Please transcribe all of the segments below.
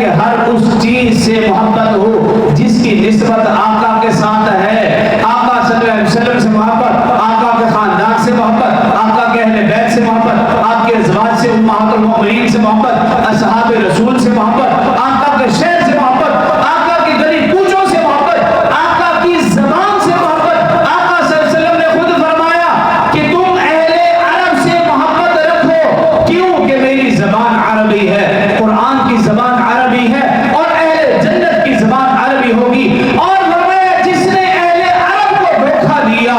کہ ہر اس چیز سے محبت ہو جس کی نسبت آقا کے ساتھ ہے. آقا صلی اللہ علیہ وسلم سے محبت، آقا کے خاندان سے محبت، آقا کے اہل بیت سے محبت، آپ کے ازواج سے، امہات المؤمنین سے محبت، اصحاب رسول سے محبت، آقا کے شہر سے محبت، آقا کی گلی کوچوں سے محبت، آقا کی زبان سے محبت. آقا صلی اللہ علیہ وسلم نے خود فرمایا کہ تم اہل عرب سے محبت رکھو. کیوں؟ کہ میری زبان عربی ہے، قرآن کی زبان عربی ہے اور اہل جنت کی زبان عربی ہوگی. اور فرمایا جس نے اہل عرب کو دھوکہ دیا،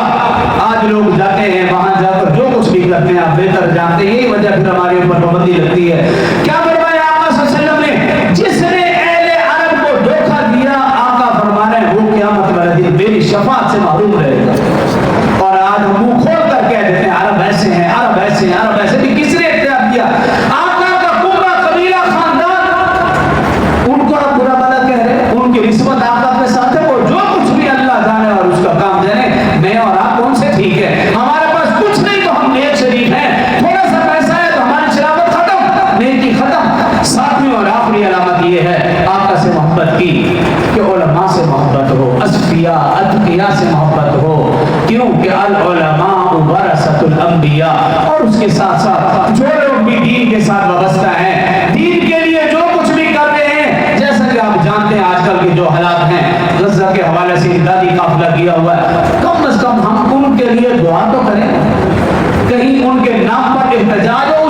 آج لوگ جاتے ہیں وہاں جا کر جو کچھ بھی کرتے ہیں آپ بہتر جانتے ہیں، یہی وجہ پھر ہمارے اوپر پابندی لگتی ہے. کیا فرمایا آقا صلی اللہ علیہ وسلم نے؟ جس نے اہل عرب کو دھوکہ دیا، آقا فرما رہے ہیں وہ قیامت والے دن میری شفاعت سے محروم رہے گا. اور آج ہم منہ کھول کر کہہ دیتے ہیں عرب ایسے ہیں، عرب ایسے ہیں، عرب ایسے. بھی کس نے اختیار دیا؟ آقا کا کنبہ، قبیلہ، خاندان. ان کو آپ برا بھلا کہہ رہے ہیں، ان کی نسبت آقا کے ساتھ ہے. وہ جو کچھ بھی اللہ جانے اور اس کا کام جانے، میں اور آپ کون سے ٹھیک ہے؟ ہمارے پاس کچھ نہیں تو ہم نیک شریف ہیں، تھوڑا سا پیسہ ہے تو ہماری شرافت ختم، نیکی ختم. ساتویں اور آخری علامت یہ ہے آقا سے محبت کی کہ علماء سے محبت ہو، اصفیاء اتقیاء سے محبت ہو. کیوں کہ العلماء ورثۃ الانبیاء. اور اس کے ساتھ ساتھ جو لوگ بھی دین کے ساتھ وابستہ ہیں، دین کے لیے جو کچھ بھی کر رہے ہیں، جیسا کہ آپ جانتے ہیں آج کل کے جو حالات ہیں، غزہ کے حوالے سے امدادی قافلہ کیا ہوا ہے، کم از کم ہم ان کے لیے دعا تو کریں. کہیں ان کے نام پر احتجاج ہو